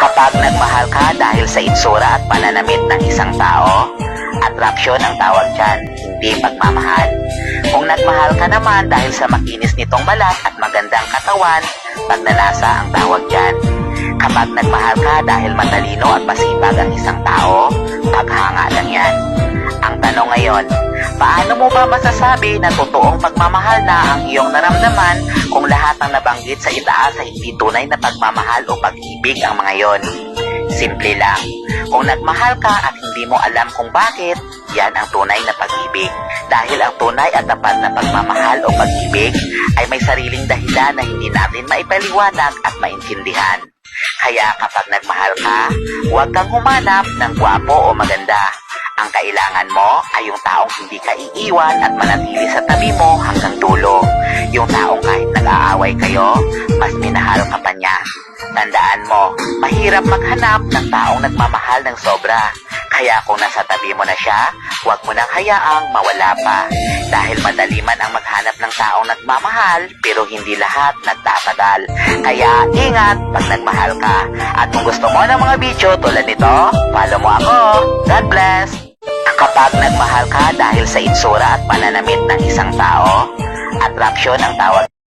Kapag nagmahal ka dahil sa itsura at pananamit ng isang tao, atraksyon ang tawag dyan, hindi pagmamahal. Kung nagmahal ka naman dahil sa makinis nitong balat at magandang katawan, pagnanasa ang tawag dyan. Kapag nagmahal ka dahil matalino at masipag ang isang tao, paghanga lang yan. Ang tanong ngayon, paano mo ba masasabi na totoong pagmamahal na ang iyong naramdaman kung lahat ng nabanggit sa itaas ay hindi tunay na pagmamahal o pag-ibig ang mga yon? Simple lang, kung nagmahal ka at hindi mo alam kung bakit, yan ang tunay na pag-ibig. Dahil ang tunay at tapat na pagmamahal o pag-ibig ay may sariling dahilan na hindi natin maipaliwanag at maintindihan. Kaya kapag nagmahal ka, huwag kang humanap ng gwapo o maganda. Ang kailangan mo ay yung taong hindi ka iiwan at manatili sa tabi mo hanggang dulo. Yung taong kahit nag-aaway kayo, mas minahal ka pa niya. Tandaan mo, mahirap maghanap ng taong nagmamahal ng sobra. Kaya kung nasa tabi mo na siya, huwag mo nang hayaang mawala pa. Dahil madali man ang maghanap ng taong nagmamahal, pero hindi lahat nagtatagal. Kaya ingat pag nagmahal ka. At kung gusto mo ng mga video tulad nito, follow mo ako. God bless! Kapag nagmahal ka dahil sa itsura at pananamit ng isang tao, atraksyon ang tawag